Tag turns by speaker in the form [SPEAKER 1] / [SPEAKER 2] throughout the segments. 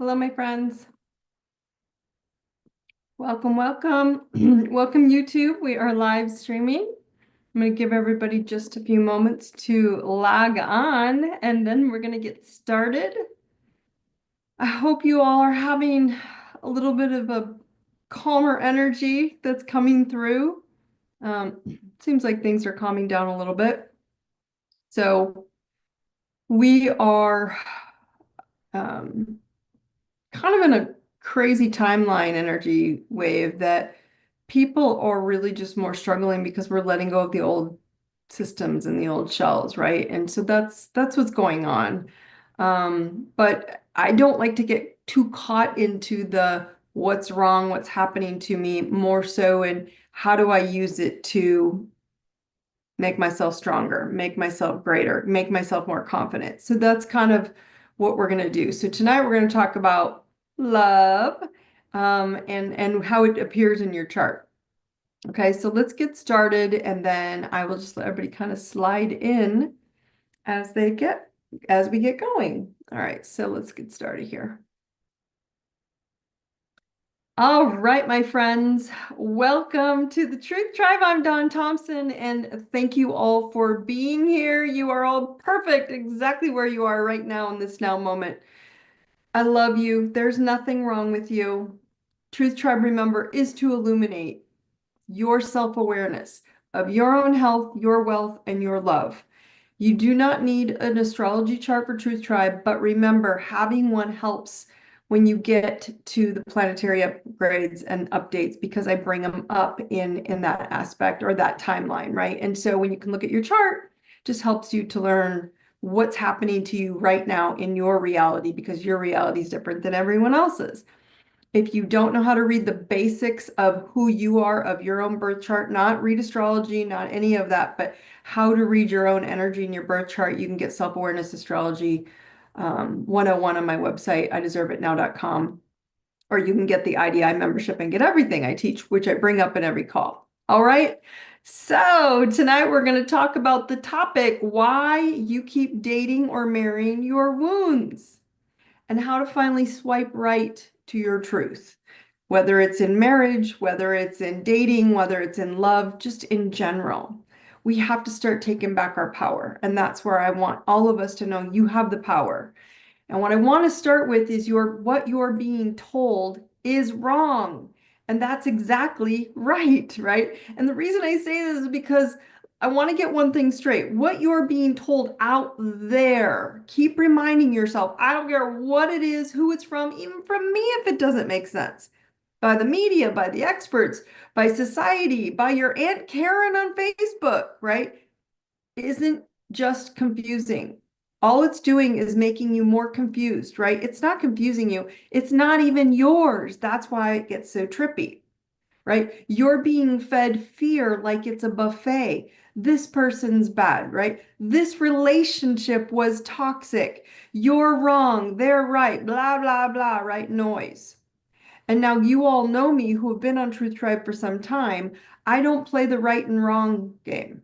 [SPEAKER 1] Hello, my friends. Welcome, welcome. Welcome, YouTube. We are live streaming. I'm going to give everybody just a few moments to log on, and then we're going to get started. I hope you all are having a little bit of a calmer energy that's coming through. Seems like things are calming down a little bit. So we are kind of in a crazy timeline energy wave that people are really just more struggling because we're letting go of the old systems and the old shells, right? And so that's what's going on. But I don't like to get too caught into the what's wrong, what's happening to me, more so in how do I use it to make myself stronger, make myself greater, make myself more confident. So that's kind of what we're going to do. So tonight we're going to talk about love and how it appears in your chart. Okay, so let's get started, and then I will just let everybody kind of slide in as we get going. All right, so let's get started here. All right, my friends, welcome to the Truth Tribe. I'm Daune Thompson, and thank you all for being here. You are all perfect, exactly where you are right now in this now moment. I love you. There's nothing wrong with you. Truth Tribe, remember, is to illuminate your self-awareness of your own health, your wealth, and your love. You do not need an astrology chart for Truth Tribe, but remember, having one helps when you get to the planetary upgrades and updates, because I bring them up in that aspect or that timeline, right? And so when you can look at your chart, it just helps you to learn what's happening to you right now in your reality, because your reality is different than everyone else's. If you don't know how to read the basics of who you are, of your own birth chart, not read astrology, not any of that, but how to read your own energy in your birth chart, you can get Self-Awareness Astrology 101 on my website, ideserveitnow.com, or you can get the IDI membership and get everything I teach, which I bring up in every call. All right. So tonight we're going to talk about the topic, why you keep dating or marrying your wounds, and how to finally swipe right to your truth, whether it's in marriage, whether it's in dating, whether it's in love, just in general. We have to start taking back our power. And that's where I want all of us to know you have the power. And what I want to start with is what you're being told is wrong. And that's exactly right, right? And the reason I say this is because I want to get one thing straight. What you're being told out there, keep reminding yourself, I don't care what it is, who it's from, even from me if it doesn't make sense. By the media, by the experts, by society, by your Aunt Karen on Facebook, right? Isn't just confusing. All it's doing is making you more confused, right? It's not confusing you. It's not even yours. That's why it gets so trippy, right? You're being fed fear like it's a buffet. This person's bad, right? This relationship was toxic. You're wrong. They're right. Blah, blah, blah, right? Noise. And now you all know me who have been on Truth Tribe for some time. I don't play the right and wrong game.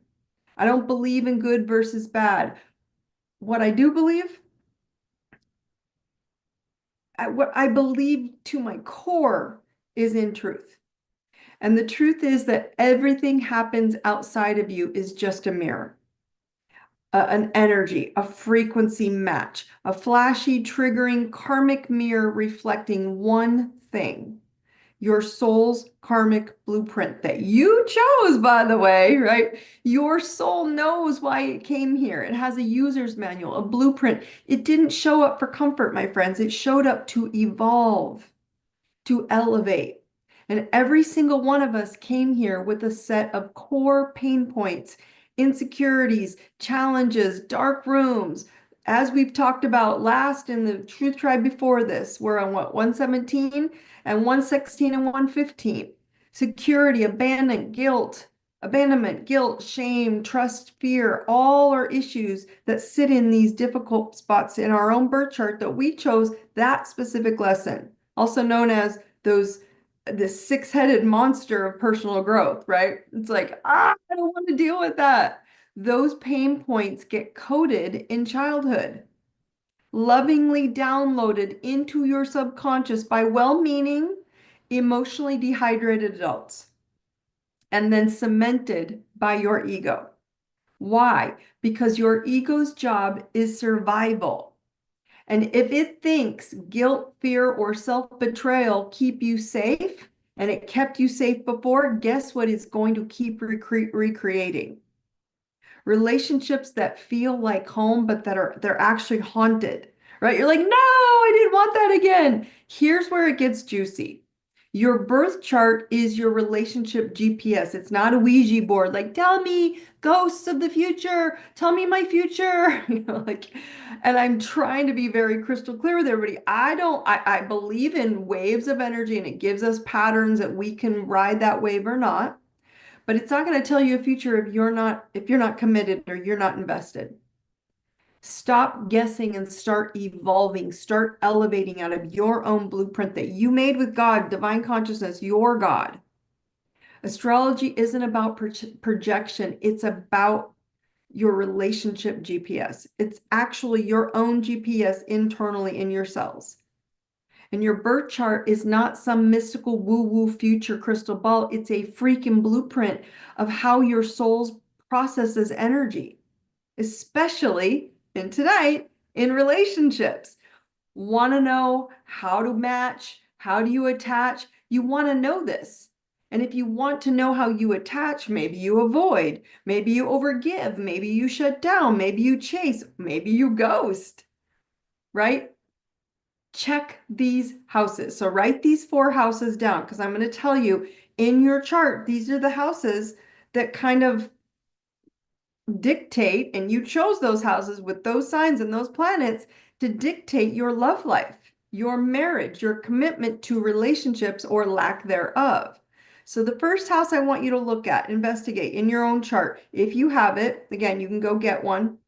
[SPEAKER 1] I don't believe in good versus bad. What I do believe, what I believe to my core is in truth. And the truth is that everything happens outside of you is just a mirror, an energy, a frequency match, a flashy, triggering karmic mirror reflecting one thing: your soul's karmic blueprint that you chose, by the way, right? Your soul knows why it came here. It has a user's manual, a blueprint. It didn't show up for comfort, my friends. It showed up to evolve, to elevate. And every single one of us came here with a set of core pain points, insecurities, challenges, dark rooms. As we've talked about last in the Truth Tribe before this, we're on what, 117 and 116 and 115. Security, abandonment, guilt, shame, trust, fear, all are issues that sit in these difficult spots in our own birth chart that we chose that specific lesson, also known as this six-headed monster of personal growth, right? It's like, I don't want to deal with that. Those pain points get coded in childhood. lovingly downloaded into your subconscious by well-meaning, emotionally dehydrated adults, and then cemented by your ego. Why? Because your ego's job is survival. And if it thinks guilt, fear, or self-betrayal keep you safe, and it kept you safe before, guess what it's going to keep recreating? Relationships that feel like home, but they're actually haunted, right? You're like, no, I didn't want that again. Here's where it gets juicy. Your birth chart is your relationship GPS. It's not a Ouija board. Like, tell me, ghosts of the future, tell me my future. And I'm trying to be very crystal clear with everybody. I believe in waves of energy, and it gives us patterns that we can ride that wave or not. But it's not going to tell you a future if you're not committed or you're not invested. Stop guessing and start evolving, start elevating out of your own blueprint that you made with God, divine consciousness, your God. Astrology isn't about projection, it's about your relationship GPS. It's actually your own GPS internally in your cells. And your birth chart is not some mystical woo-woo future crystal ball. It's a freaking blueprint of how your soul processes energy, especially in tonight in relationships. Want to know how to match? How do you attach? You want to know this. And if you want to know how you attach, maybe you avoid, maybe you overgive, maybe you shut down, maybe you chase, maybe you ghost, right? Check these houses. So write these 4 houses down, because I'm going to tell you in your chart, these are the houses that kind of dictate, and you chose those houses with those signs and those planets to dictate your love life, your marriage, your commitment to relationships or lack thereof. So the first house I want you to look at, investigate in your own chart. If you have it, again, you can go get one.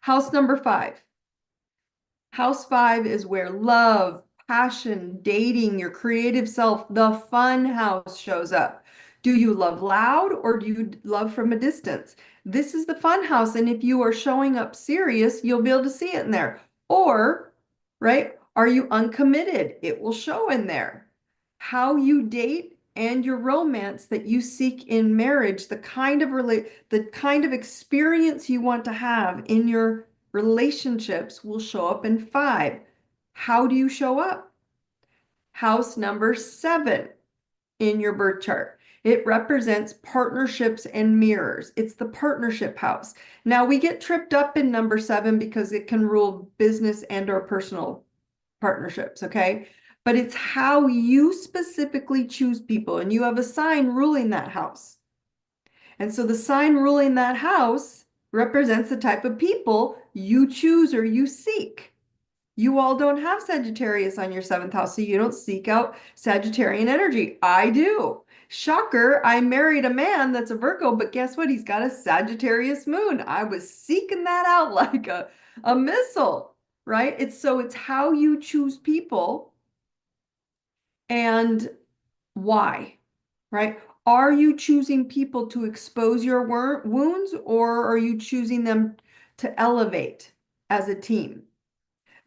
[SPEAKER 1] House number 5. House 5 is where love, passion, dating, your creative self, the fun house shows up. Do you love loud or do you love from a distance? This is the fun house. And if you are showing up serious, you'll be able to see it in there. Or, right, are you uncommitted? It will show in there. How you date and your romance that you seek in marriage, the kind of experience you want to have in your relationships will show up in 5. How do you show up? House number 7 in your birth chart. It represents partnerships and mirrors. It's the partnership house. Now we get tripped up in number 7 because it can rule business and or personal partnerships, okay? But it's how you specifically choose people, and you have a sign ruling that house. And so the sign ruling that house represents the type of people you choose or you seek. You all don't have Sagittarius on your 7th house, so you don't seek out Sagittarian energy. I do. Shocker, I married a man that's a Virgo, but guess what? He's got a Sagittarius moon. I was seeking that out like a missile, right? It's how you choose people and why, right? Are you choosing people to expose your wounds, or are you choosing them to elevate as a team?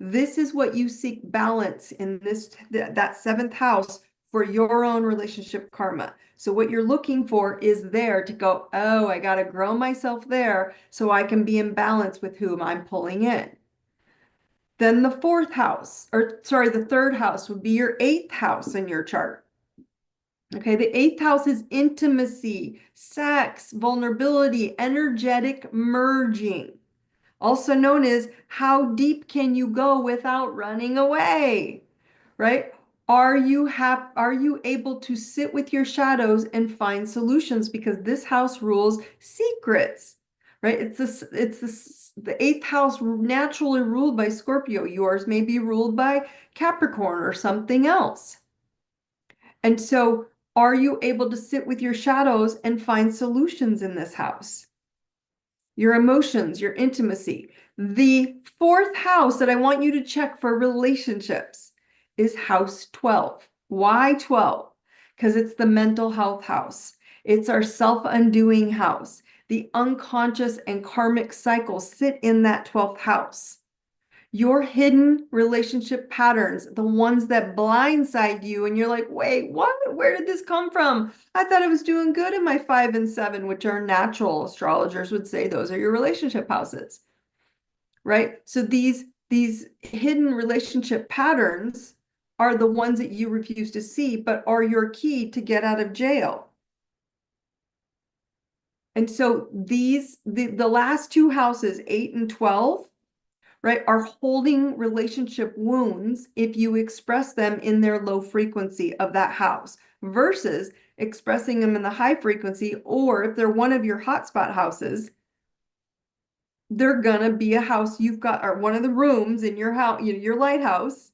[SPEAKER 1] This is what you seek balance in that 7th house for your own relationship karma. So what you're looking for is there to go, oh, I got to grow myself there so I can be in balance with whom I'm pulling in. Then the 4th house, or sorry, the 3rd house would be your 8th house in your chart. Okay, the 8th house is intimacy, sex, vulnerability, energetic merging. Also known as how deep can you go without running away, right? Are you able to sit with your shadows and find solutions? Because this house rules secrets, right? The 8th house naturally ruled by Scorpio. Yours may be ruled by Capricorn or something else. And so are you able to sit with your shadows and find solutions in this house? Your emotions, your intimacy. The 4th house that I want you to check for relationships is house 12. Why 12? Because it's the mental health house. It's our self-undoing house. The unconscious and karmic cycles sit in that 12th house. Your hidden relationship patterns, the ones that blindside you and you're like, wait, what? Where did this come from? I thought I was doing good in my 5 and 7, which are natural. Astrologers would say those are your relationship houses, right? So these hidden relationship patterns are the ones that you refuse to see, but are your key to get out of jail. And so the last two houses, 8 and 12, right, are holding relationship wounds if you express them in their low frequency of that house versus expressing them in the high frequency, or if they're one of your hotspot houses, they're gonna be a house you've got, or one of the rooms in your house, your lighthouse,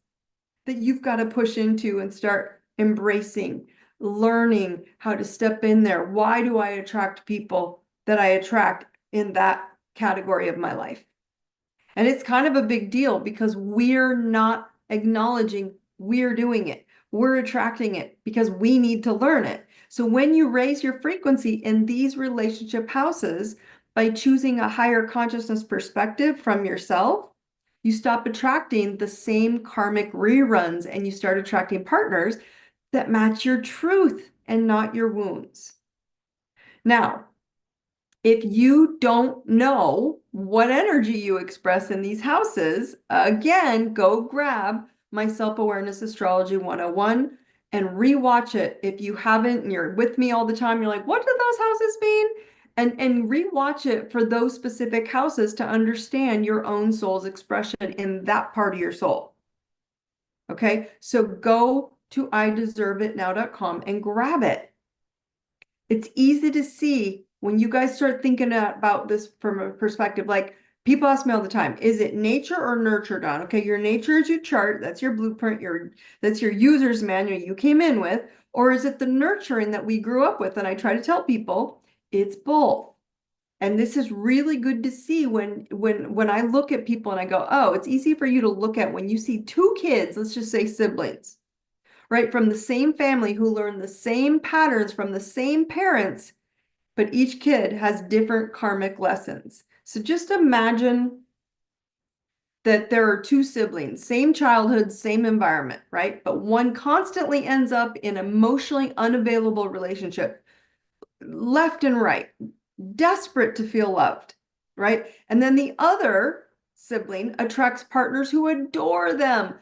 [SPEAKER 1] that you've got to push into and start embracing, learning how to step in there. Why do I attract people that I attract in that category of my life? And it's kind of a big deal because we're not acknowledging we're doing it. We're attracting it because we need to learn it. So when you raise your frequency in these relationship houses by choosing a higher consciousness perspective from yourself, you stop attracting the same karmic reruns and you start attracting partners that match your truth and not your wounds. Now, if you don't know what energy you express in these houses, again, go grab my Self-Awareness Astrology 101 and rewatch it. If you haven't and you're with me all the time, you're like, what do those houses mean? And rewatch it for those specific houses to understand your own soul's expression in that part of your soul. Okay, so go to ideserveitnow.com and grab it. It's easy to see when you guys start thinking about this from a perspective, like people ask me all the time, is it nature or nurture, Dawn? Okay, your nature is your chart, that's your blueprint, that's your user's manual you came in with, or is it the nurturing that we grew up with? And I try to tell people it's both. And this is really good to see when I look at people and I go, oh, it's easy for you to look at when you see two kids, let's just say siblings, right, from the same family who learn the same patterns from the same parents, but each kid has different karmic lessons. So just imagine that there are two siblings, same childhood, same environment, right? But one constantly ends up in emotionally unavailable relationship, left and right, desperate to feel loved, right? And then the other sibling attracts partners who adore them,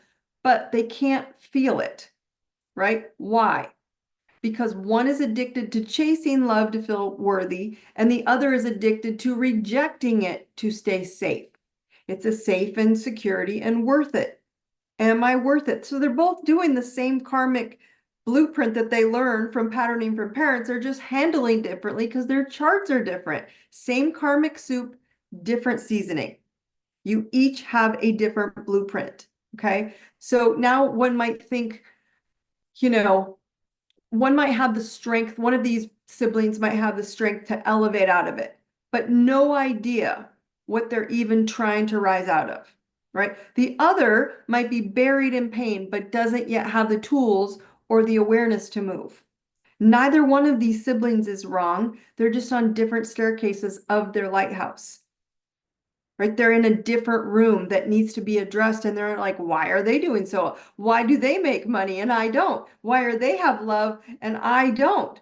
[SPEAKER 1] but they can't feel it, right? Why? Because one is addicted to chasing love to feel worthy, and the other is addicted to rejecting it to stay safe. It's a safe and security and worth it. Am I worth it? So they're both doing the same karmic blueprint that they learn from patterning from parents. They're just handling differently because their charts are different. Same karmic soup, different seasoning. You each have a different blueprint. Okay. So now one might think, one might have the strength, one of these siblings might have the strength to elevate out of it, but no idea what they're even trying to rise out of, right? The other might be buried in pain, but doesn't yet have the tools or the awareness to move. Neither one of these siblings is wrong. They're just on different staircases of their lighthouse, right? They're in a different room that needs to be addressed. And they're like, why are they doing so? Why do they make money and I don't? Why are they have love and I don't?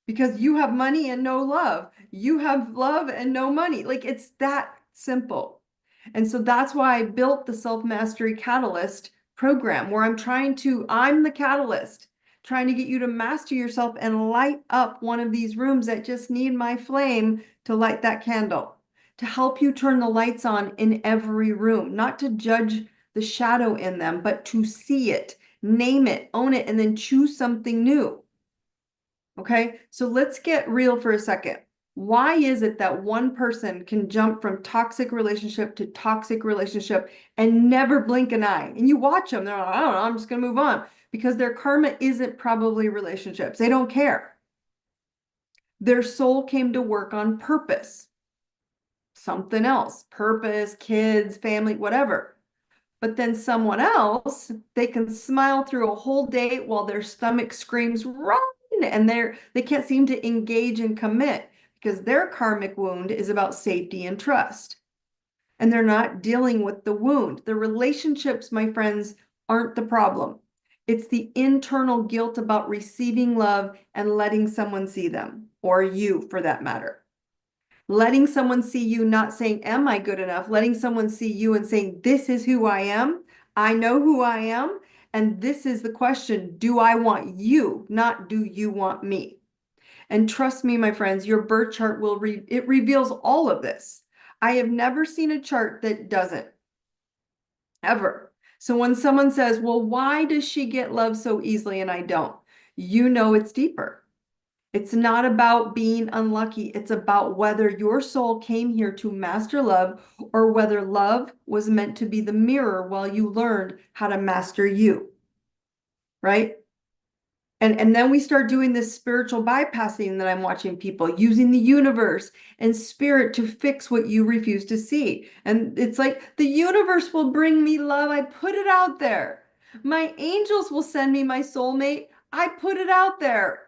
[SPEAKER 1] Because you have money and no love. You have love and no money. Like it's that simple. And so that's why I built the Self-Mastery Catalyst program where I'm the catalyst, trying to get you to master yourself and light up one of these rooms that just need my flame to light that candle, to help you turn the lights on in every room, not to judge the shadow in them, but to see it, name it, own it, and then choose something new. Okay, so let's get real for a second. Why is it that one person can jump from toxic relationship to toxic relationship and never blink an eye? And you watch them, they're like, I don't know, I'm just going to move on because their karma isn't probably relationships. They don't care. Their soul came to work on purpose, something else, purpose, kids, family, whatever. But then someone else, they can smile through a whole day while their stomach screams, run, and they can't seem to engage and commit because their karmic wound is about safety and trust. and they're not dealing with the wound. The relationships, my friends, aren't the problem. It's the internal guilt about receiving love and letting someone see them, or you for that matter. Letting someone see you, not saying, am I good enough? Letting someone see you and saying, this is who I am. I know who I am. And this is the question, do I want you, not do you want me? And trust me, my friends, your birth chart it reveals all of this. I have never seen a chart that doesn't, ever. So when someone says, well, why does she get love so easily and I don't? You know it's deeper. It's not about being unlucky. It's about whether your soul came here to master love or whether love was meant to be the mirror while you learned how to master you, right? And then we start doing this spiritual bypassing that I'm watching people using the universe and spirit to fix what you refuse to see. And it's like the universe will bring me love. I put it out there. My angels will send me my soulmate. I put it out there.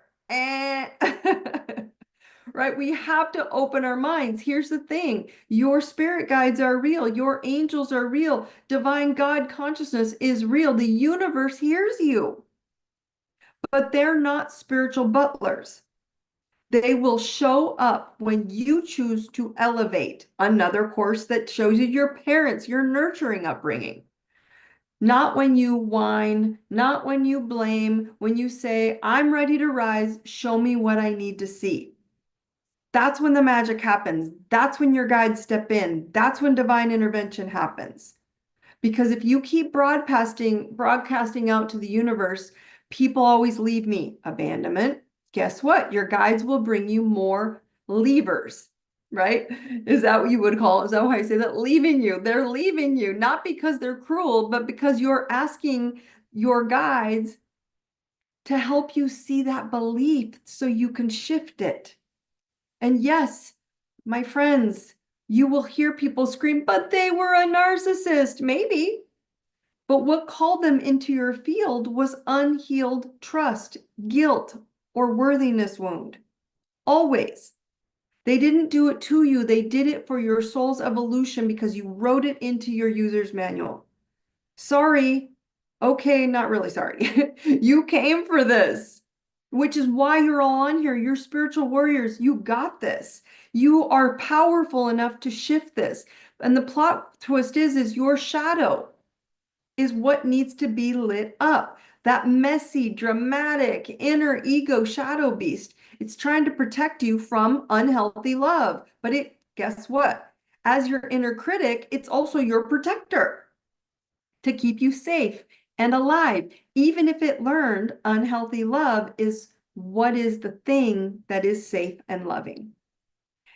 [SPEAKER 1] Right? We have to open our minds. Here's the thing. Your spirit guides are real. Your angels are real. Divine God consciousness is real. The universe hears you. But they're not spiritual butlers. They will show up when you choose to elevate. Another course that shows you your parents, your nurturing upbringing. Not when you whine, not when you blame, when you say, I'm ready to rise, show me what I need to see. That's when the magic happens. That's when your guides step in. That's when divine intervention happens. Because if you keep broadcasting out to the universe, people always leave me. Abandonment. Guess what? Your guides will bring you more leavers, right? Is that what you would call it? Is that how I say that? Leaving you. They're leaving you, not because they're cruel, but because you're asking your guides to help you see that belief so you can shift it. And yes, my friends, you will hear people scream, but they were a narcissist. Maybe. But what called them into your field was unhealed trust, guilt, or worthiness wound. Always. They didn't do it to you. They did it for your soul's evolution because you wrote it into your user's manual. Sorry. Okay, not really sorry. You came for this, which is why you're all on here. You're spiritual warriors. You got this. You are powerful enough to shift this. And the plot twist is your shadow is what needs to be lit up. That messy, dramatic, inner ego shadow beast. It's trying to protect you from unhealthy love. But guess what? As your inner critic, it's also your protector to keep you safe and alive. Even if it learned unhealthy love is what is the thing that is safe and loving.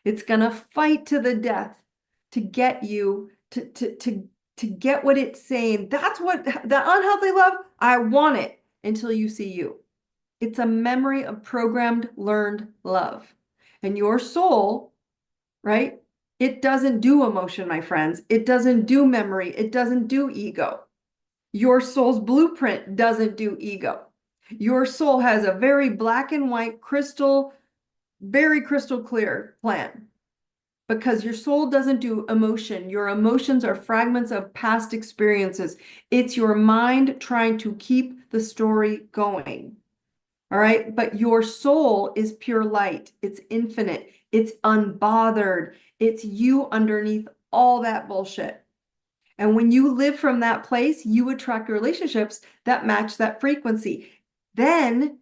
[SPEAKER 1] It's going to fight to the death to get you to get what it's saying. That's what the unhealthy love, I want it until you see you. It's a memory of programmed, learned love. And your soul, right? It doesn't do emotion, my friends. It doesn't do memory. It doesn't do ego. Your soul's blueprint doesn't do ego. Your soul has a very black and white, very crystal clear plan. Because your soul doesn't do emotion. Your emotions are fragments of past experiences. It's your mind trying to keep the story going. All right. But your soul is pure light. It's infinite. It's unbothered. It's you underneath all that bullshit. And when you live from that place, you attract relationships that match that frequency. Then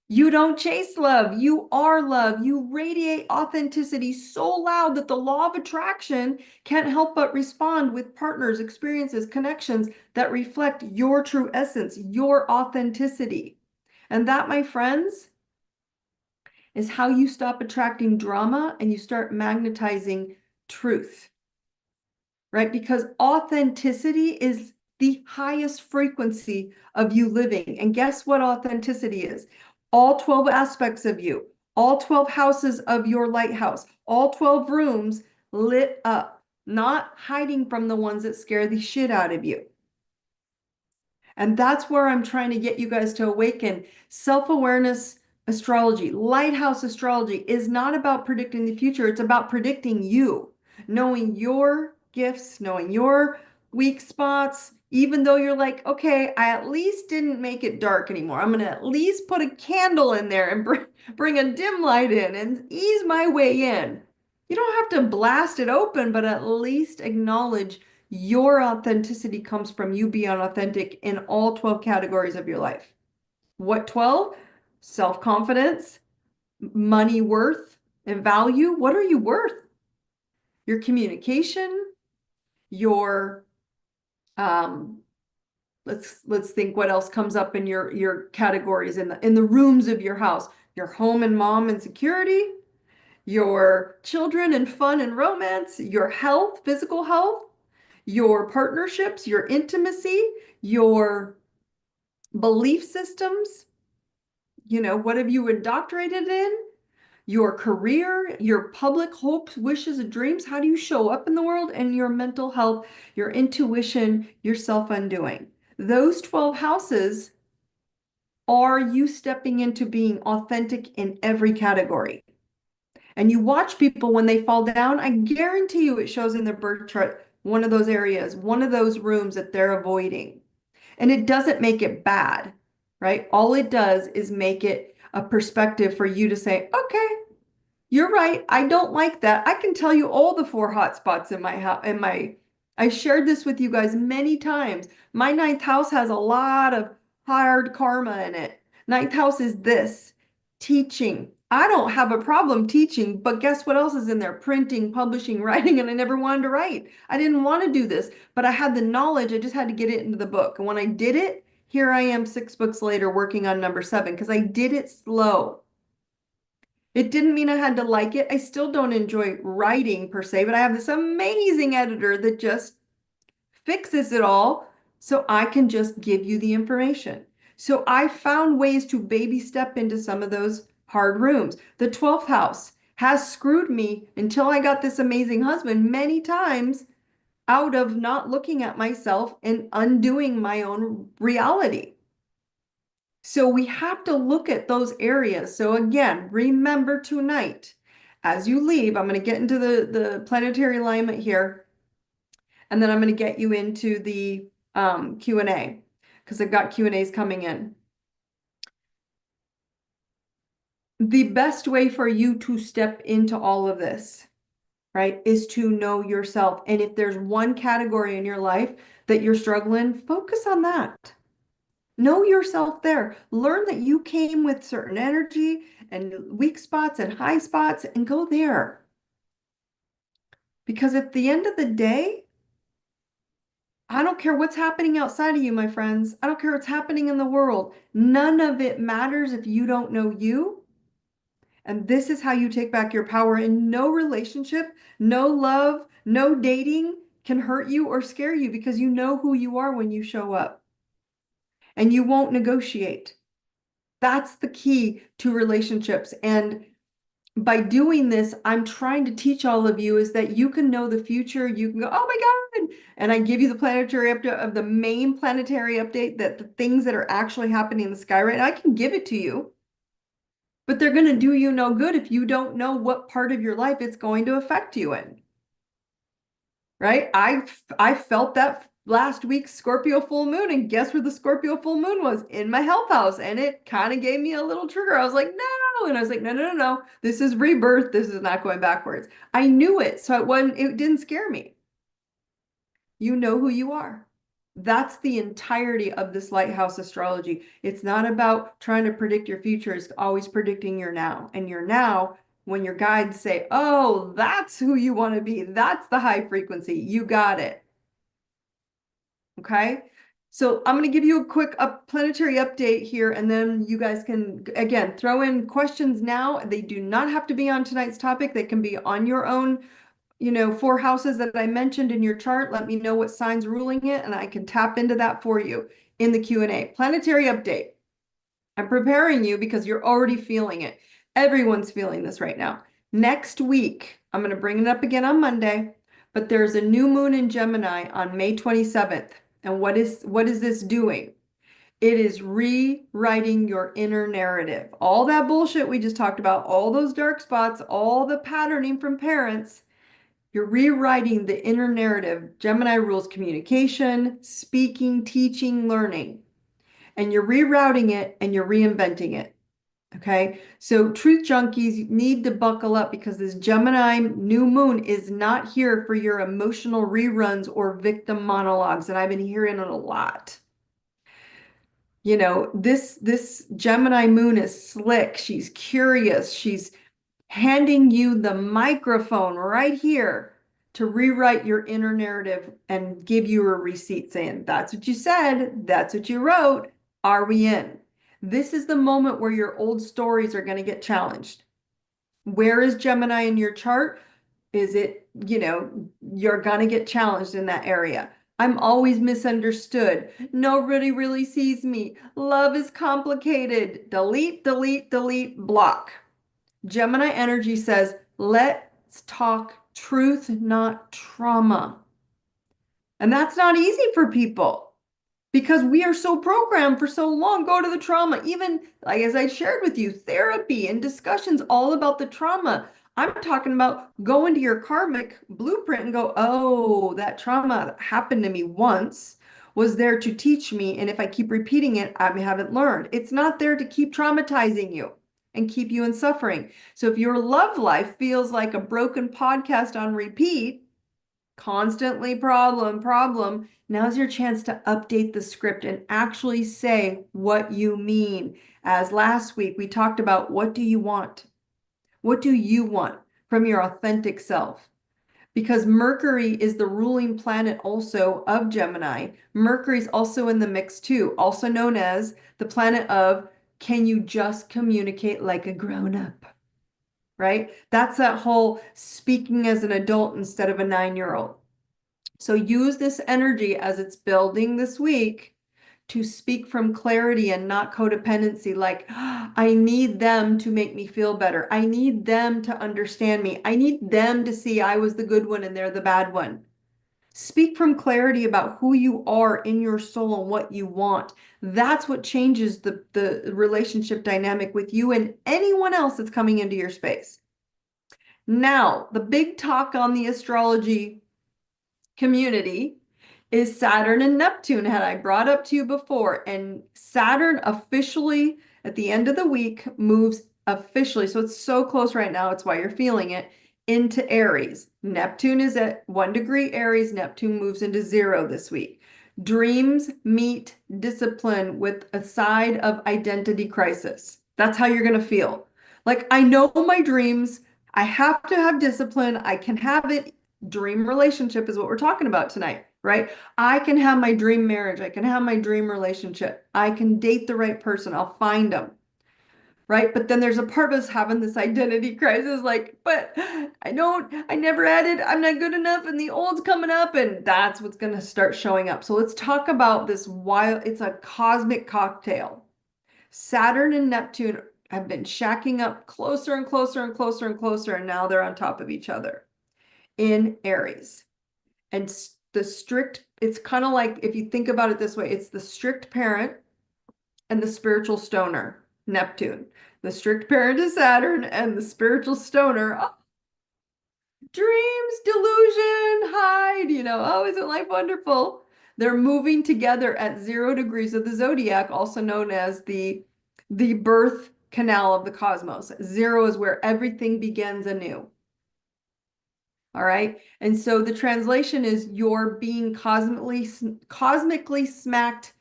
[SPEAKER 1] you don't chase love. You are love. You radiate authenticity so loud that the law of attraction can't help but respond with partners, experiences, connections that reflect your true essence, your authenticity. And that, my friends, is how you stop attracting drama and you start magnetizing truth, right? Because authenticity is the highest frequency of you living. And guess what authenticity is? All 12 aspects of you, all 12 houses of your lighthouse, all 12 rooms lit up, not hiding from the ones that scare the shit out of you. And that's where I'm trying to get you guys to awaken. Self-awareness astrology, lighthouse astrology is not about predicting the future. It's about predicting you, knowing your gifts, knowing your weak spots, even though you're like, okay, I at least didn't make it dark anymore. I'm going to at least put a candle in there and bring a dim light in and ease my way in. You don't have to blast it open, but at least acknowledge your authenticity comes from you being authentic in all 12 categories of your life. What 12? Self-confidence, money worth, and value. What are you worth? Your communication, your let's think what else comes up in your categories in the rooms of your house. Your home and mom and security, your children and fun and romance, your health, physical health, your partnerships, your intimacy, your belief systems, what have you indoctrinated in? Your career, your public hopes, wishes, and dreams. How do you show up in the world? And your mental health, your intuition, your self-undoing. Those 12 houses are you stepping into being authentic in every category. And you watch people when they fall down, I guarantee you it shows in their birth chart, one of those areas, one of those rooms that they're avoiding. And it doesn't make it bad, right? All it does is make it a perspective for you to say, okay, you're right. I don't like that. I can tell you all the 4 hot spots in my house. I shared this with you guys many times. My 9th house has a lot of hard karma in it. 9th house is this, teaching. I don't have a problem teaching, but guess what else is in there? Printing, publishing, writing, and I never wanted to write. I didn't want to do this, but I had the knowledge. I just had to get it into the book. And when I did it, here I am 6 books later working on number 7 because I did it slow. It didn't mean I had to like it. I still don't enjoy writing per se, but I have this amazing editor that just fixes it all so I can just give you the information. So I found ways to baby step into some of those hard rooms. The 12th house has screwed me until I got this amazing husband many times out of not looking at myself and undoing my own reality. So we have to look at those areas. So again, remember tonight, as you leave, I'm going to get into the planetary alignment here, and then I'm going to get you into the Q&A because I've got Q&As coming in. The best way for you to step into all of this, right, is to know yourself. And if there's one category in your life that you're struggling, focus on that. Know yourself there. Learn that you came with certain energy and weak spots and high spots and go there. Because at the end of the day, I don't care what's happening outside of you, my friends. I don't care what's happening in the world. None of it matters if you don't know you. And this is how you take back your power. And no relationship, no love, no dating can hurt you or scare you because you know who you are when you show up. And you won't negotiate. That's the key to relationships. And by doing this, I'm trying to teach all of you is that you can know the future. You can go, oh my God. And I give you the planetary update of the main planetary update, that the things that are actually happening in the sky right now, I can give it to you. But they're going to do you no good if you don't know what part of your life it's going to affect you in. Right? I felt that last week's Scorpio full moon, and guess where the Scorpio full moon was? In my health house. And it kind of gave me a little trigger. I was like, no. And I was like, no. This is rebirth. This is not going backwards. I knew it. So it didn't scare me. You know who you are. That's the entirety of this lighthouse astrology. It's not about trying to predict your future. It's always predicting your now. And your now, when your guides say, oh, that's who you want to be, that's the high frequency, you got it. Okay, so I'm going to give you a quick planetary update here, and then you guys can, again, throw in questions now. They do not have to be on tonight's topic. They can be on your own, 4 houses that I mentioned in your chart. Let me know what sign's ruling it, and I can tap into that for you in the Q&A. Planetary update. I'm preparing you because you're already feeling it. Everyone's feeling this right now. Next week, I'm going to bring it up again on Monday, but there's a new moon in Gemini on May 27th. And what is this doing? It is rewriting your inner narrative. All that bullshit we just talked about, all those dark spots, all the patterning from parents, You're rewriting the inner narrative. Gemini rules communication, speaking, teaching, learning. And you're rerouting it and you're reinventing it. Okay, so truth junkies need to buckle up because this Gemini new moon is not here for your emotional reruns or victim monologues. And I've been hearing it a lot. You know, this Gemini moon is slick. She's curious. She's handing you the microphone right here to rewrite your inner narrative and give you a receipt saying, that's what you said, that's what you wrote. Are we in? This is the moment where your old stories are going to get challenged. Where is Gemini in your chart? Is it, you know, you're going to get challenged in that area. I'm always misunderstood. Nobody really sees me. Love is complicated. Delete, delete, delete, block. Gemini energy says, let's talk truth, not trauma. And that's not easy for people because we are so programmed for so long. Go to the trauma. Even like as I shared with you, therapy and discussions all about the trauma. I'm talking about go into your karmic blueprint and go, oh, that trauma that happened to me once was there to teach me. And if I keep repeating it, I haven't learned. It's not there to keep traumatizing you and keep you in suffering. So if your love life feels like a broken podcast on repeat, constantly problem, now's your chance to update the script and actually say what you mean. As last week, we talked about what do you want? What do you want from your authentic self? Because Mercury is the ruling planet also of Gemini. Mercury's also in the mix too, also known as the planet of can you just communicate like a grown-up, right? That's that whole speaking as an adult instead of a 9-year-old. So use this energy as it's building this week to speak from clarity and not codependency. Like, I need them to make me feel better. I need them to understand me. I need them to see I was the good one and they're the bad one. Speak from clarity about who you are in your soul and what you want. That's what changes the relationship dynamic with you and anyone else that's coming into your space. Now, the big talk on the astrology community is Saturn and Neptune, had I brought up to you before. And Saturn officially, at the end of the week, moves officially. So it's so close right now. It's why you're feeling it. Into Aries. Neptune is at 1 degree Aries. Neptune moves into 0 this week. Dreams meet discipline with a side of identity crisis. That's how you're going to feel. Like, I know my dreams. I have to have discipline. I can have it. Dream relationship is what we're talking about tonight, right? I can have my dream marriage. I can have my dream relationship. I can date the right person. I'll find them. Right? But then there's a part of us having this identity crisis, like, but I never had it. I'm not good enough. And the old's coming up and that's what's going to start showing up. So let's talk about this it's a cosmic cocktail. Saturn and Neptune have been shacking up closer and closer and closer and closer. And now they're on top of each other in Aries. And it's kind of like, if you think about it this way, it's the strict parent and the spiritual stoner. Neptune. The strict parent is Saturn and the spiritual stoner. Oh, dreams, delusion, hide, oh, isn't life wonderful? They're moving together at 0 degrees of the zodiac, also known as the birth canal of the cosmos. 0 is where everything begins anew. All right. And so the translation is you're being cosmically smacked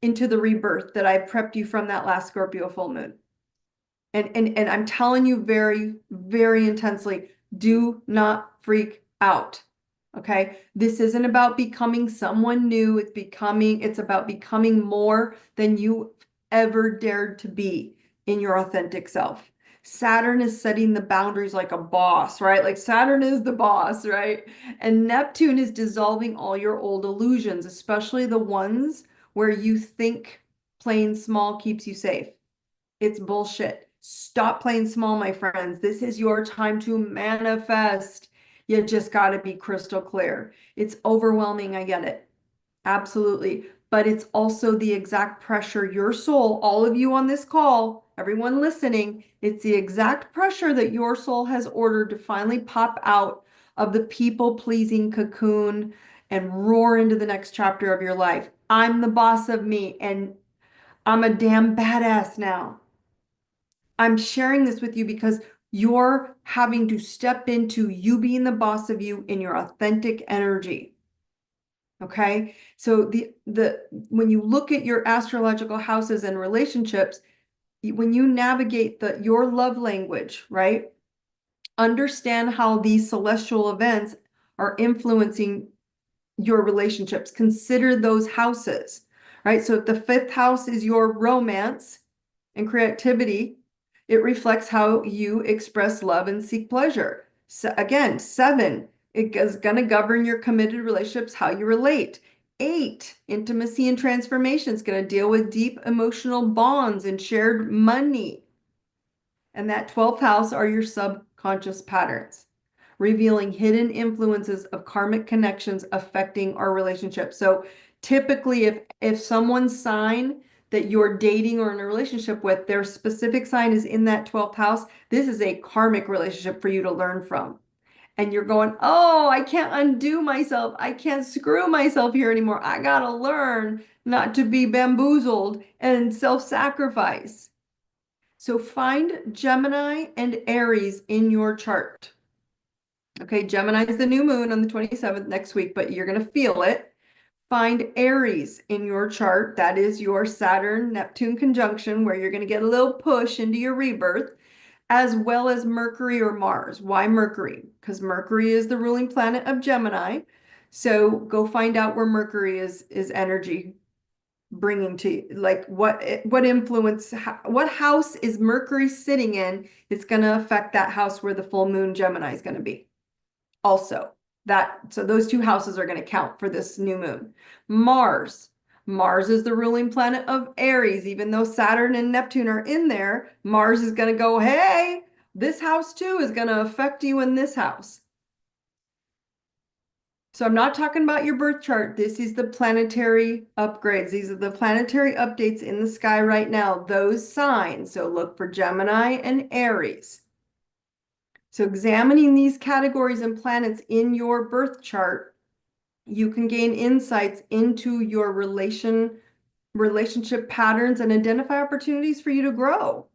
[SPEAKER 1] into the rebirth that I prepped you from that last Scorpio full moon. And I'm telling you very, very intensely, do not freak out. Okay. This isn't about becoming someone new. It's about becoming more than you ever dared to be in your authentic self. Saturn is setting the boundaries like a boss, right? Like Saturn is the boss, right? And Neptune is dissolving all your old illusions, especially the ones where you think playing small keeps you safe. It's bullshit. Stop playing small, my friends. This is your time to manifest. You just got to be crystal clear. It's overwhelming. I get it. Absolutely. But it's also the exact pressure your soul, all of you on this call, everyone listening, it's the exact pressure that your soul has ordered to finally pop out of the people-pleasing cocoon and roar into the next chapter of your life. I'm the boss of me and I'm a damn badass now. I'm sharing this with you because you're having to step into you being the boss of you in your authentic energy. Okay? So the when you look at your astrological houses and relationships, when you navigate your love language, right? Understand how these celestial events are influencing your relationships. Consider those houses, right? So if the fifth house is your romance and creativity, it reflects how you express love and seek pleasure. So again, 7, it is going to govern your committed relationships, how you relate. 8, intimacy and transformation is going to deal with deep emotional bonds and shared money. And that 12th house are your subconscious patterns, revealing hidden influences of karmic connections affecting our relationship. So typically, if someone's sign that you're dating or in a relationship with, their specific sign is in that 12th house, this is a karmic relationship for you to learn from. And you're going, oh, I can't undo myself. I can't screw myself here anymore. I gotta learn not to be bamboozled and self-sacrifice. So find Gemini and Aries in your chart. Okay, Gemini is the new moon on the 27th next week, but you're going to feel it. Find Aries in your chart. That is your Saturn-Neptune conjunction, where you're going to get a little push into your rebirth, as well as Mercury or Mars. Why Mercury? Because Mercury is the ruling planet of Gemini. So go find out where Mercury is energy bringing to you, like what influence, what house is Mercury sitting in? It's going to affect that house where the full moon Gemini is going to be. Also, so those 2 houses are going to count for this new moon. Mars is the ruling planet of Aries. Even though Saturn and Neptune are in there, Mars is going to go, hey, this house too is going to affect you in this house. So I'm not talking about your birth chart. This is the planetary upgrades. These are the planetary updates in the sky right now, those signs. So look for Gemini and Aries. So examining these categories and planets in your birth chart, you can gain insights into your relationship patterns and identify opportunities for you to grow.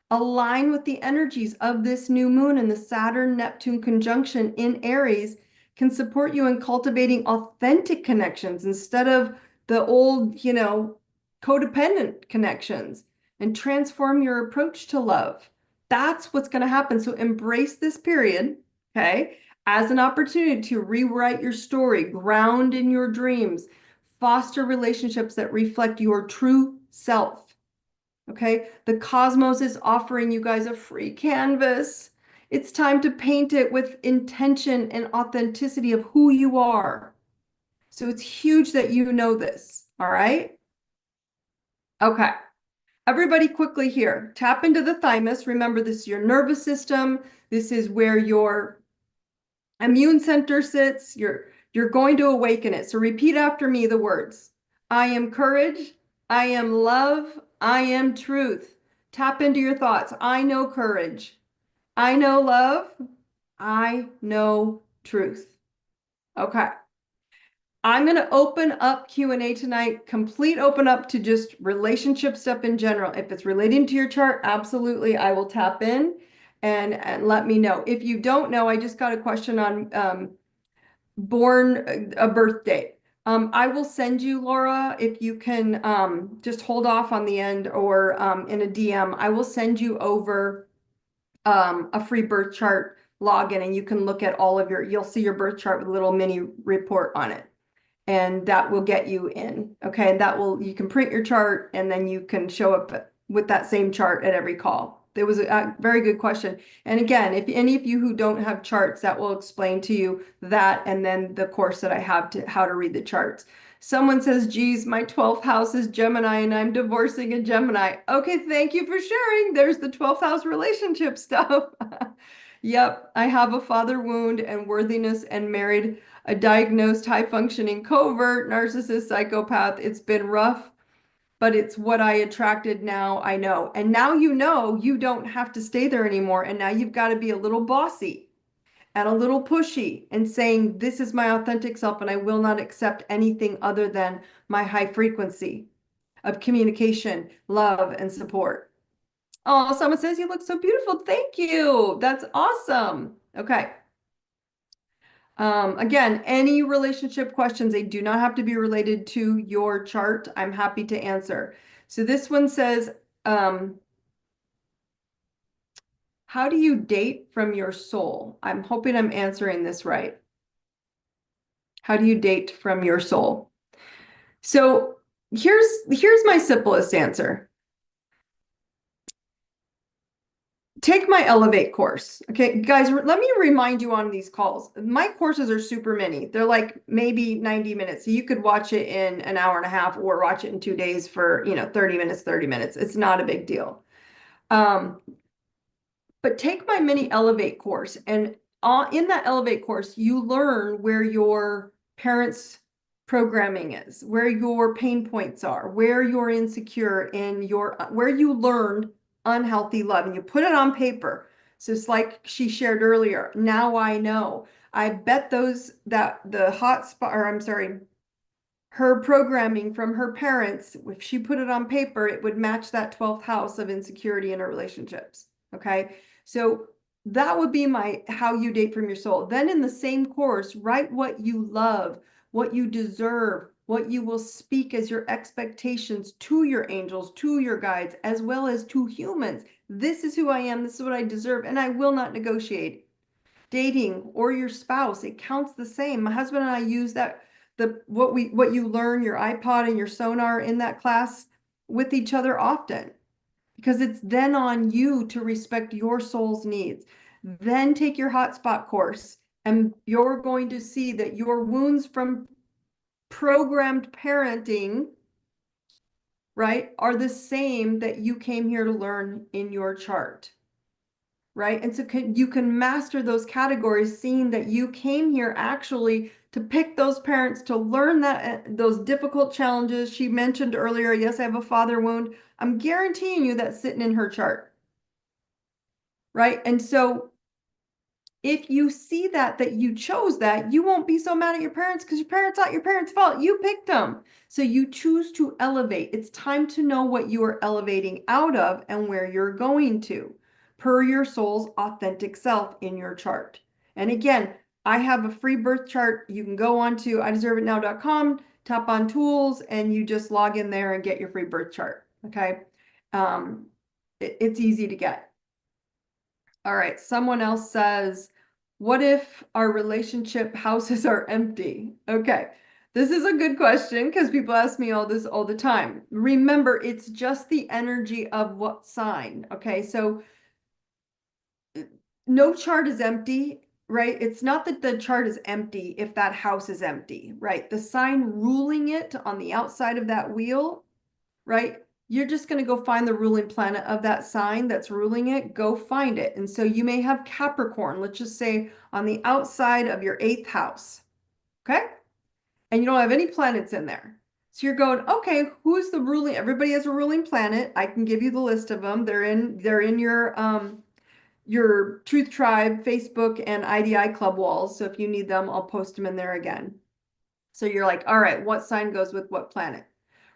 [SPEAKER 1] Align with the energies of this new moon, and the Saturn-Neptune conjunction in Aries can support you in cultivating authentic connections instead of the old, codependent connections, and transform your approach to love. That's what's going to happen. So embrace this period, okay, as an opportunity to rewrite your story, ground in your dreams, foster relationships that reflect your true self. Okay, the cosmos is offering you guys a free canvas. It's time to paint it with intention and authenticity of who you are. So it's huge that you know this. All right. Okay. Everybody quickly here. Tap into the thymus. Remember, this is your nervous system. This is where your immune center sits. You're going to awaken it. So repeat after me the words. I am courage. I am love. I am truth. Tap into your thoughts. I know courage. I know love. I know truth. Okay. I'm going to open up Q&A tonight, complete open up to just relationship stuff in general. If it's relating to your chart, absolutely, I will tap in and let me know. If you don't know, I just got a question on born a birth date. I will send you, Laura, if you can just hold off on the end, or in a DM, I will send you over a free birth chart login, and you can look at you'll see your birth chart with a little mini report on it. And that will get you in. Okay. And you can print your chart, and then you can show up with that same chart at every call. There was a very good question. And again, if any of you who don't have charts, that will explain to you that, and then the course that I have to how to read the charts. Someone says, geez, my 12th house is Gemini and I'm divorcing a Gemini. Okay, thank you for sharing. There's the 12th house relationship stuff. Yep, I have a father wound and worthiness, and married a diagnosed high-functioning covert narcissist psychopath. It's been rough, but it's what I attracted. Now I know. And now you know you don't have to stay there anymore. And now you've got to be a little bossy. and a little pushy and saying, this is my authentic self and I will not accept anything other than my high frequency of communication, love, and support. Oh, someone says you look so beautiful. Thank you. That's awesome. Okay. Again, any relationship questions, they do not have to be related to your chart. I'm happy to answer. So this one says, how do you date from your soul? I'm hoping I'm answering this right. How do you date from your soul? So here's my simplest answer. Take my Elevate course. Okay, guys, let me remind you on these calls. My courses are super mini. They're like maybe 90 minutes. So you could watch it in an hour and a half or watch it in 2 days for, 30 minutes, 30 minutes. It's not a big deal. But take my mini Elevate course, and in that Elevate course, you learn where your parents' programming is, where your pain points are, where you're insecure in where you learned unhealthy love, and you put it on paper. So it's like she shared earlier. Now I know. I bet that the hotspot, or I'm sorry, her programming from her parents, if she put it on paper, it would match that 12th house of insecurity in her relationships. Okay. So that would be my how you date from your soul. Then in the same course, write what you love, what you deserve, what you will speak as your expectations to your angels, to your guides, as well as to humans. This is who I am. This is what I deserve. And I will not negotiate. Dating or your spouse, it counts the same. My husband and I use that, what you learn, your iPod and your sonar in that class with each other often, because it's then on you to respect your soul's needs. Then take your hotspot course, and you're going to see that your wounds from programmed parenting, right, are the same that you came here to learn in your chart. Right. And so you can master those categories, seeing that you came here actually to pick those parents, to learn that those difficult challenges. She mentioned earlier, yes, I have a father wound. I'm guaranteeing you that's sitting in her chart. Right. And so if you see that you chose that, you won't be so mad at your parents because your parents not your parents' fault. You picked them. So you choose to elevate. It's time to know what you are elevating out of and where you're going to, per your soul's authentic self in your chart. And again, I have a free birth chart. You can go on to ideserveitnow.com, tap on tools, and you just log in there and get your free birth chart. Okay. It's easy to get. All right, someone else says, what if our relationship houses are empty? Okay, this is a good question because people ask me all this all the time. Remember, it's just the energy of what sign. Okay, so no chart is empty, right? It's not that the chart is empty if that house is empty, right? The sign ruling it on the outside of that wheel, right? You're just going to go find the ruling planet of that sign that's ruling it. Go find it. And so you may have Capricorn, let's just say on the outside of your 8th house. Okay. And you don't have any planets in there. So you're going, okay, who's the ruling? Everybody has a ruling planet. I can give you the list of them. They're in your Truth Tribe, Facebook, and IDI club walls. So if you need them, I'll post them in there again. So you're like, all right, what sign goes with what planet?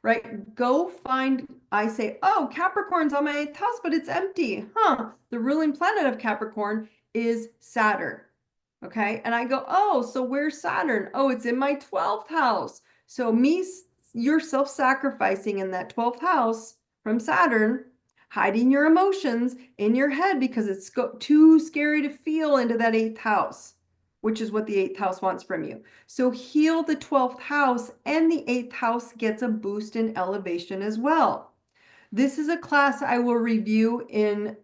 [SPEAKER 1] Right? Go find, I say, oh, Capricorn's on my 8th house, but it's empty. Huh. The ruling planet of Capricorn is Saturn. Okay. And I go, oh, so where's Saturn? Oh, it's in my 12th house. So you're self-sacrificing in that 12th house from Saturn, hiding your emotions in your head because it's too scary to feel into that 8th house, which is what the 8th house wants from you. So heal the 12th house, and the 8th house gets a boost in elevation as well. This is a class I will review in,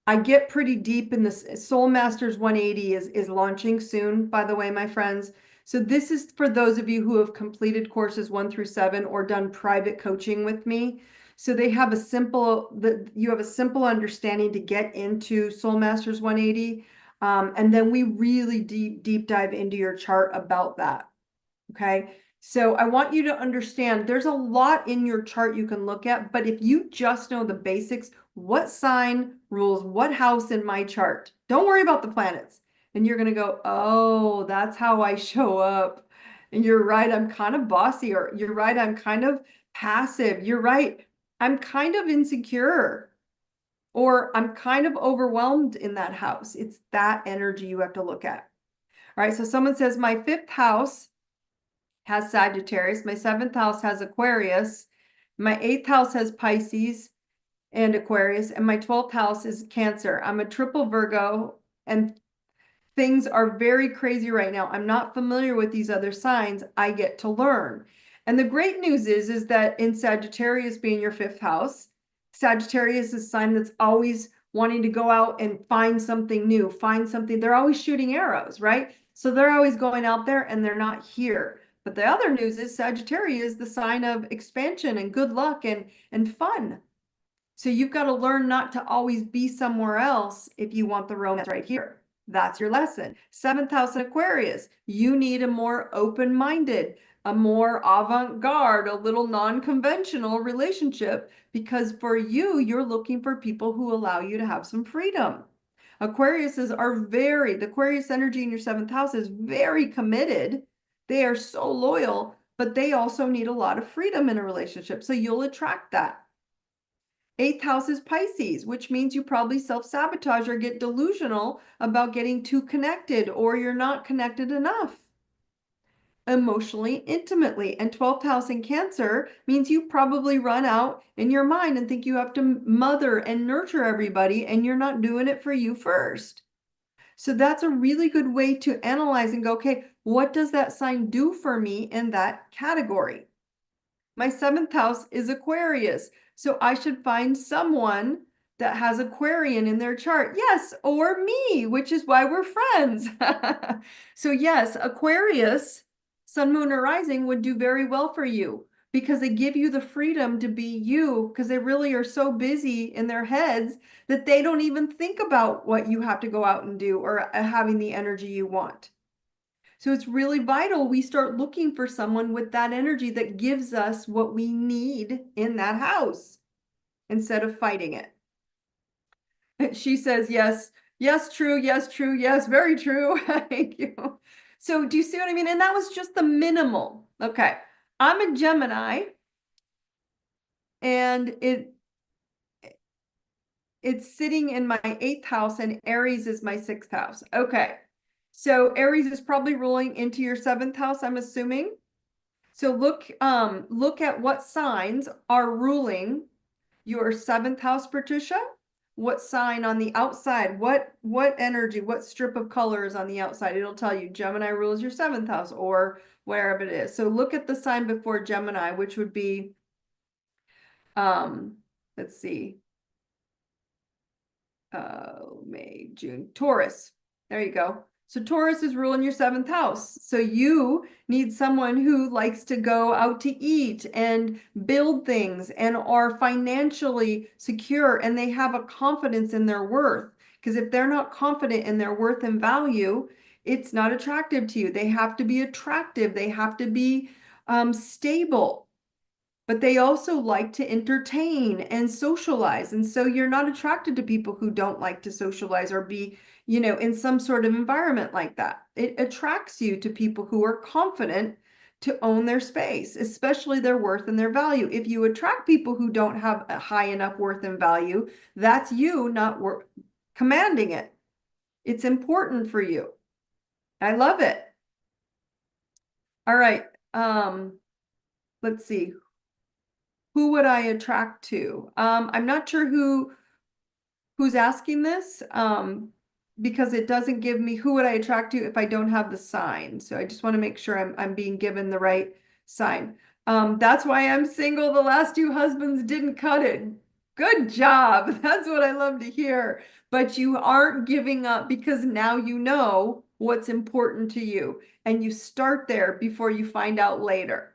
[SPEAKER 1] I get pretty deep in this. Soul Masters 180 is launching soon, by the way, my friends. So this is for those of you who have completed courses 1 through 7 or done private coaching with me. So you have a simple understanding to get into Soul Masters 180. And then we really deep dive into your chart about that. Okay. So I want you to understand there's a lot in your chart you can look at, but if you just know the basics, what sign rules what house in my chart? Don't worry about the planets. And you're going to go, oh, that's how I show up. And you're right, I'm kind of bossy, or you're right, I'm kind of passive. You're right, I'm kind of insecure, or I'm kind of overwhelmed in that house. It's that energy you have to look at. All right, so someone says, my fifth house has Sagittarius, my seventh house has Aquarius, my eighth house has Pisces and Aquarius, and my 12th house is Cancer. I'm a triple Virgo, and things are very crazy right now. I'm not familiar with these other signs. I get to learn. And the great news is that in Sagittarius being your fifth house, Sagittarius is a sign that's always wanting to go out and find something new, find something. They're always shooting arrows, right? So they're always going out there and they're not here. But the other news is Sagittarius is the sign of expansion and good luck and fun. So you've got to learn not to always be somewhere else if you want the romance right here. That's your lesson. Seventh house in Aquarius, you need a more open-minded, a more avant-garde, a little non-conventional relationship, because for you, you're looking for people who allow you to have some freedom. Aquariuses are the Aquarius energy in your seventh house is very committed. They are so loyal, but they also need a lot of freedom in a relationship. So you'll attract that. Eighth house is Pisces, which means you probably self-sabotage or get delusional about getting too connected, or you're not connected enough emotionally, intimately. And 12th house in Cancer means you probably run out in your mind and think you have to mother and nurture everybody, and you're not doing it for you first. So that's a really good way to analyze and go, okay, what does that sign do for me in that category? My seventh house is Aquarius. So I should find someone that has Aquarian in their chart. Yes, or me, which is why we're friends. So yes, Aquarius, sun, moon, or rising would do very well for you because they give you the freedom to be you, because they really are so busy in their heads that they don't even think about what you have to go out and do, or having the energy you want. So it's really vital we start looking for someone with that energy that gives us what we need in that house instead of fighting it. She says, yes, yes, true, yes, very true. Thank you. So do you see what I mean? And that was just the minimal. Okay. I'm a Gemini, and it's sitting in my eighth house, and Aries is my sixth house. Okay. So Aries is probably rolling into your seventh house, I'm assuming. So look at what signs are ruling your seventh house, Patricia. What sign on the outside? What energy? What strip of color is on the outside? It'll tell you Gemini rules your seventh house, or wherever it is. So look at the sign before Gemini, which would be, let's see, May, June, Taurus. There you go. So Taurus is ruling your seventh house. So you need someone who likes to go out to eat and build things and are financially secure, and they have a confidence in their worth. Because if they're not confident in their worth and value, it's not attractive to you. They have to be attractive. They have to be stable. But they also like to entertain and socialize. And so you're not attracted to people who don't like to socialize or be, in some sort of environment like that. It attracts you to people who are confident to own their space, especially their worth and their value. If you attract people who don't have a high enough worth and value, that's you not commanding it. It's important for you. I love it. All right. Let's see. Who would I attract to? I'm not sure who's asking this, because it doesn't give me who would I attract to if I don't have the sign. So I just want to make sure I'm being given the right sign. That's why I'm single. The last two husbands didn't cut it. Good job. That's what I love to hear. But you aren't giving up, because now you know what's important to you, and you start there before you find out later.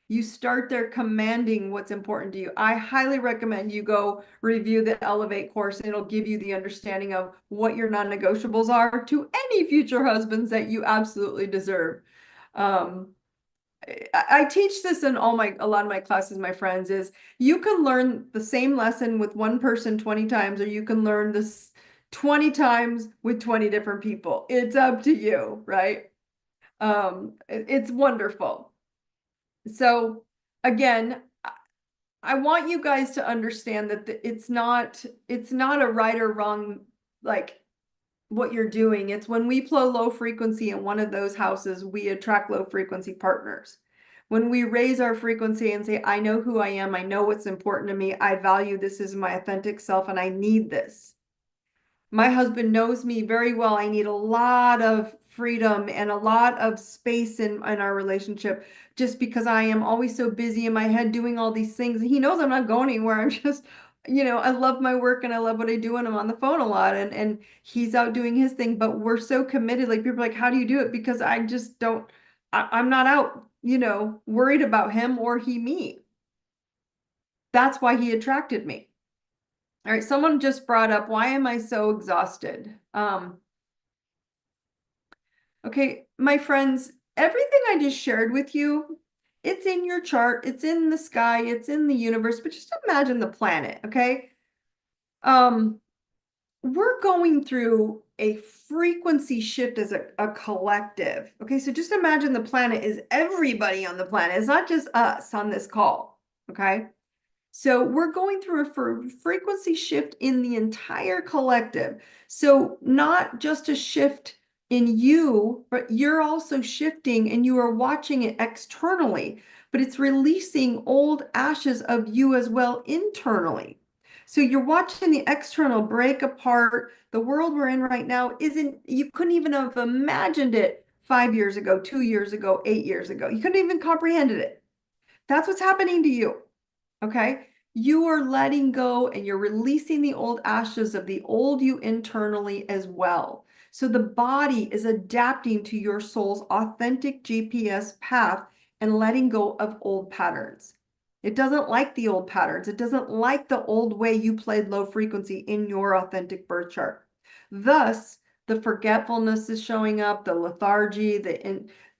[SPEAKER 1] You start there commanding what's important to you. I highly recommend you go review the Elevate course. It'll give you the understanding of what your non-negotiables are to any future husbands that you absolutely deserve. I teach this in a lot of my classes, my friends, is you can learn the same lesson with one person 20 times, or you can learn this 20 times with 20 different people. It's up to you, right? It's wonderful. So again, I want you guys to understand that it's not a right or wrong, like what you're doing. It's when we play low frequency in one of those houses, we attract low frequency partners. When we raise our frequency and say, I know who I am, I know what's important to me, I value this as my authentic self, and I need this. My husband knows me very well. I need a lot of freedom and a lot of space in our relationship just because I am always so busy in my head doing all these things. He knows I'm not going anywhere. I'm just, I love my work and I love what I do and I'm on the phone a lot and he's out doing his thing, but we're so committed. Like people are like, how do you do it? Because I just don't, I'm not out, worried about him or he me. That's why he attracted me. All right, someone just brought up, why am I so exhausted? Okay, my friends, everything I just shared with you, it's in your chart, it's in the sky, it's in the universe, but just imagine the planet, okay? Um, we're going through a frequency shift as a collective. Okay, so just imagine the planet is everybody on the planet. It's not just us on this call, okay? So we're going through a frequency shift in the entire collective. So not just a shift in you, but you're also shifting and you are watching it externally, but it's releasing old ashes of you as well internally. So you're watching the external break apart. The world we're in right now you couldn't even have imagined it 5 years ago, 2 years ago, 8 years ago. You couldn't even comprehended it. That's what's happening to you. Okay. You are letting go and you're releasing the old ashes of the old you internally as well. So the body is adapting to your soul's authentic GPS path and letting go of old patterns. It doesn't like the old patterns. It doesn't like the old way you played low frequency in your authentic birth chart. Thus, the forgetfulness is showing up, the lethargy,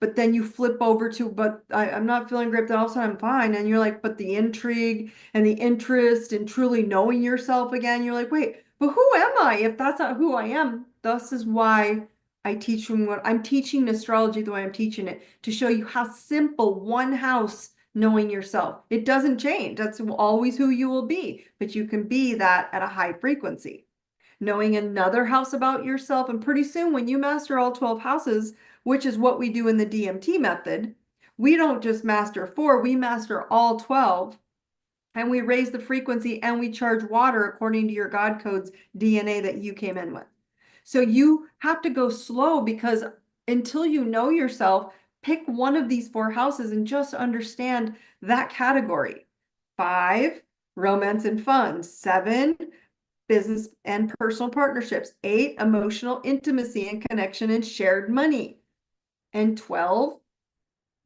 [SPEAKER 1] but then you flip over to, but I'm not feeling great, but also I'm fine. And you're like, but the intrigue and the interest in truly knowing yourself again, you're like, wait, but who am I if that's not who I am? This is why I teach from what I'm teaching astrology the way I'm teaching it to show you how simple one house knowing yourself. It doesn't change. That's always who you will be, but you can be that at a high frequency. Knowing another house about yourself. And pretty soon, when you master all 12 houses, which is what we do in the DMT method, we don't just master 4, we master all 12. And we raise the frequency and we charge water according to your God code's DNA that you came in with. So you have to go slow because until you know yourself, pick one of these 4 houses and just understand that category. 5, romance and fun. 7, business and personal partnerships. 8, emotional intimacy and connection and shared money. And 12,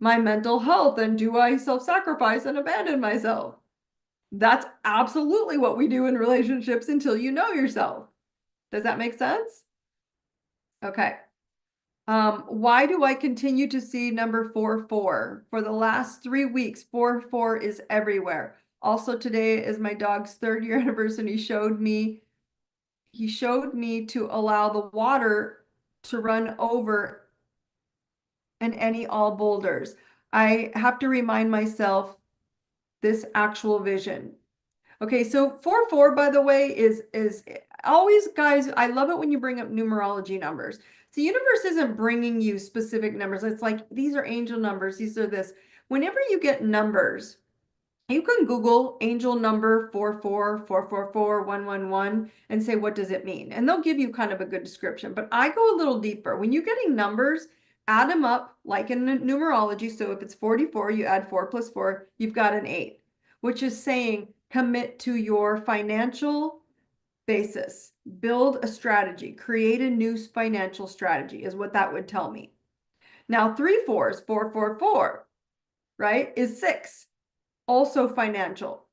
[SPEAKER 1] my mental health and do I self-sacrifice and abandon myself? That's absolutely what we do in relationships until you know yourself. Does that make sense? Okay. Why do I continue to see number 4-4? For the last 3 weeks, 4-4 is everywhere. Also, today is my dog's 3rd year anniversary. He showed me to allow the water to run over and any all boulders. I have to remind myself this actual vision. Okay, so 4-4, by the way, is always, guys, I love it when you bring up numerology numbers. The universe isn't bringing you specific numbers. It's like, these are angel numbers, these are this. Whenever you get numbers, you can Google angel number 44, 444, 111 and say, what does it mean? And they'll give you kind of a good description. But I go a little deeper. When you're getting numbers, add them up like in numerology. So if it's 44, you add 4 plus 4, you've got an 8, which is saying commit to your financial basis, build a strategy, create a new financial strategy is what that would tell me. Now 3 4s, 444, right, is 6. Also financial,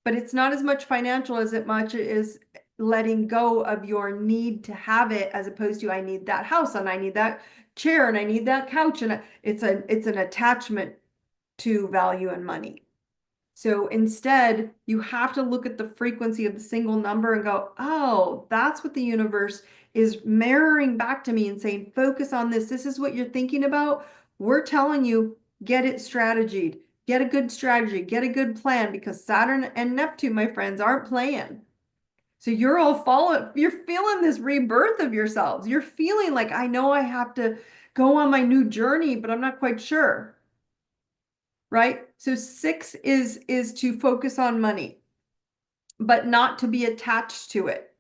[SPEAKER 1] but it's not as much financial as it much is letting go of your need to have it as opposed to I need that house and I need that chair and I need that couch and it's an attachment to value and money. So instead, you have to look at the frequency of the single number and go, oh, that's what the universe is mirroring back to me and saying, focus on this. This is what you're thinking about. We're telling you, get it strategied, get a good strategy, get a good plan, because Saturn and Neptune, my friends, aren't playing. So you're all you're feeling this rebirth of yourselves. You're feeling like, I know I have to go on my new journey, but I'm not quite sure. Right? So 6 is to focus on money, but not to be attached to it.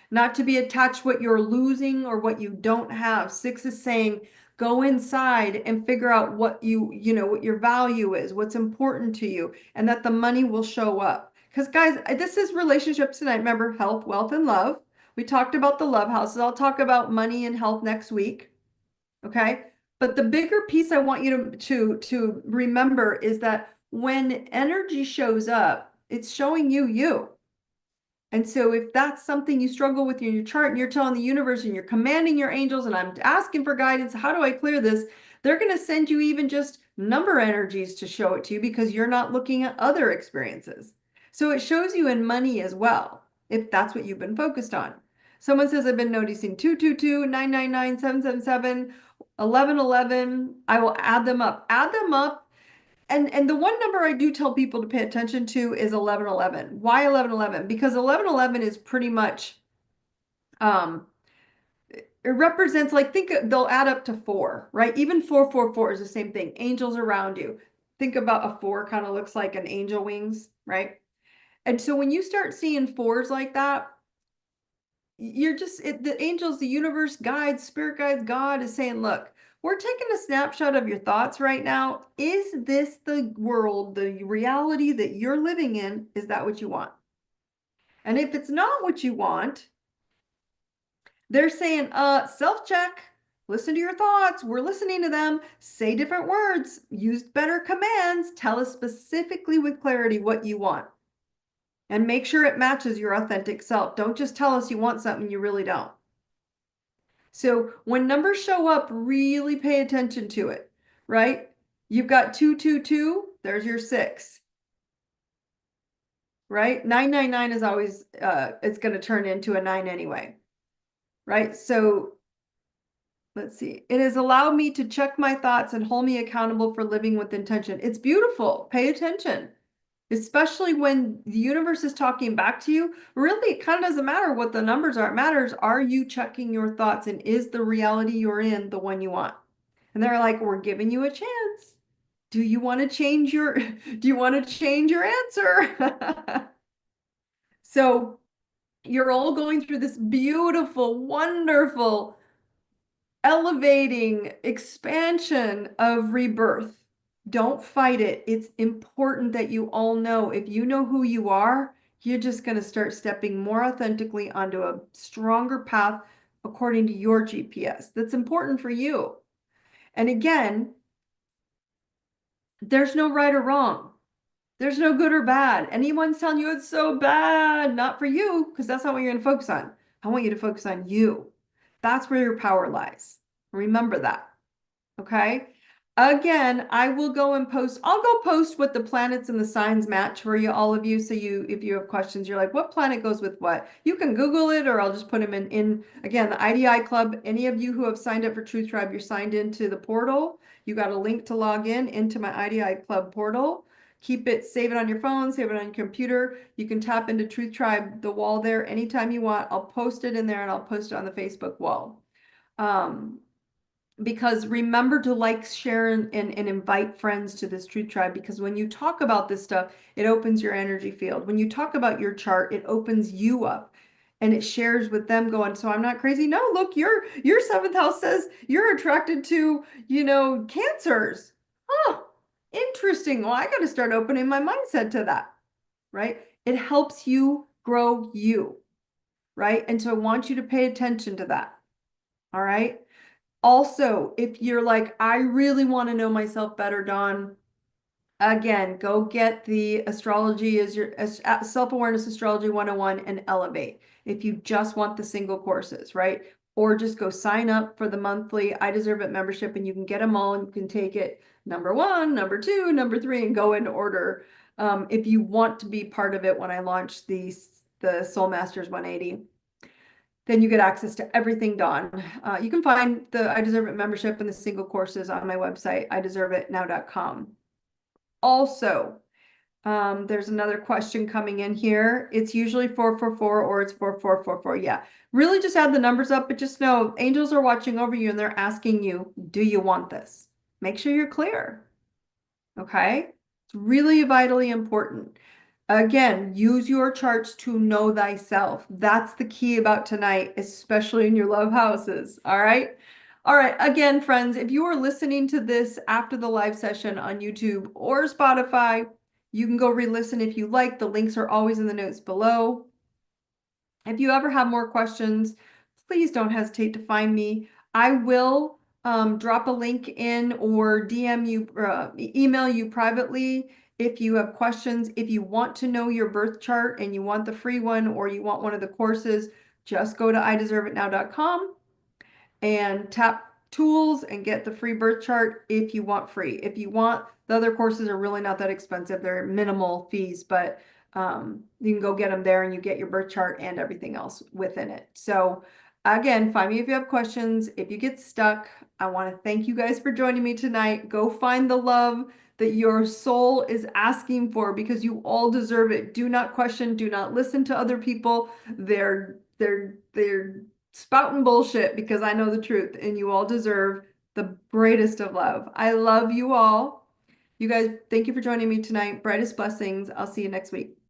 [SPEAKER 1] Not to be attached what you're losing or what you don't have. 6 is saying, go inside and figure out what what your value is, what's important to you, and that the money will show up. Because guys, this is relationships tonight. Remember, health, wealth, and love. We talked about the love houses. I'll talk about money and health next week. Okay. But the bigger piece I want you to remember is that when energy shows up, it's showing you. And so if that's something you struggle with in your chart and you're telling the universe and you're commanding your angels and I'm asking for guidance, how do I clear this? They're going to send you even just number energies to show it to you because you're not looking at other experiences. So it shows you in money as well, if that's what you've been focused on. Someone says, I've been noticing 222, 999, 777, 1111. I will add them up. Add them up. And the one number I do tell people to pay attention to is 1111. Why 1111? Because 1111 is pretty much it represents, like, think they'll add up to 4, right? Even 444 is the same thing. Angels around you. Think about a 4 kind of looks like an angel wings, right? And so when you start seeing 4s like that, you're just the angels, the universe, guides, spirit guides, God is saying, look, we're taking a snapshot of your thoughts right now. Is this the world, the reality that you're living in? Is that what you want? And if it's not what you want, they're saying, self-check, listen to your thoughts. We're listening to them. Say different words, use better commands, tell us specifically with clarity what you want. And make sure it matches your authentic self. Don't just tell us you want something you really don't. So when numbers show up, really pay attention to it, right? You've got 222, there's your 6, right? 999 is always, it's going to turn into a 9 anyway, right? So let's see. It has allowed me to check my thoughts and hold me accountable for living with intention. It's beautiful. Pay attention. Especially when the universe is talking back to you. Really, it kind of doesn't matter what the numbers are. It matters, are you checking your thoughts, and is the reality you're in the one you want? And they're like, we're giving you a chance. Do you want to change your answer? So you're all going through this beautiful, wonderful, elevating expansion of rebirth. Don't fight it. It's important that you all know, if you know who you are, you're just going to start stepping more authentically onto a stronger path according to your GPS. That's important for you. And again, there's no right or wrong. There's no good or bad. Anyone's telling you it's so bad, not for you, because that's not what you're going to focus on. I want you to focus on you. That's where your power lies. Remember that. Okay. Again, I will go and post, I'll go post what the planets and the signs match for you, all of you. So if you have questions, you're like, what planet goes with what? You can Google it, or I'll just put them in again, the IDI Club. Any of you who have signed up for Truth Tribe, you're signed into the portal. You got a link to log in into my IDI Club portal. Keep it, save it on your phone, save it on your computer. You can tap into Truth Tribe, the wall there, anytime you want. I'll post it in there, and I'll post it on the Facebook wall. Because remember to like, share, and invite friends to this Truth Tribe, because when you talk about this stuff, it opens your energy field. When you talk about your chart, it opens you up and it shares with them, going, so I'm not crazy. No, look, your 7th house says you're attracted to, cancers. Huh, interesting. Well, I got to start opening my mindset to that, right? It helps you grow you, right? And so I want you to pay attention to that. All right. Also, if you're like, I really want to know myself better, Dawn, again, go get the Astrology is your Self-Awareness Astrology 101 and Elevate. If you just want the single courses, right? Or just go sign up for the monthly I Deserve It membership, and you can get them all, and you can take it number 1, number 2, number 3, and go in order. if you want to be part of it when I launch the Soul Masters 180, then you get access to everything Daune. You can find the I Deserve It membership and the single courses on my website, ideserveitnow.com. Also, there's another question coming in here. It's usually 444 or it's 4444. Yeah, really just add the numbers up, but just know angels are watching over you and they're asking you, do you want this? Make sure you're clear. Okay? It's really vitally important. Again, use your charts to know thyself. That's the key about tonight, especially in your love houses. All right. All right. Again, friends, if you are listening to this after the live session on YouTube or Spotify, you can go re-listen if you like. The links are always in the notes below. If you ever have more questions, please don't hesitate to find me. I will drop a link in or DM you, email you privately if you have questions. If you want to know your birth chart and you want the free one or you want one of the courses, just go to ideserveitnow.com and tap tools and get the free birth chart if you want free. If you want, the other courses are really not that expensive. They're minimal fees, but you can go get them there and you get your birth chart and everything else within it. So again, find me if you have questions. If you get stuck, I want to thank you guys for joining me tonight. Go find the love that your soul is asking for because you all deserve it. Do not question, do not listen to other people. They're spouting bullshit because I know the truth and you all deserve the greatest of love. I love you all. You guys, thank you for joining me tonight. Brightest blessings. I'll see you next week.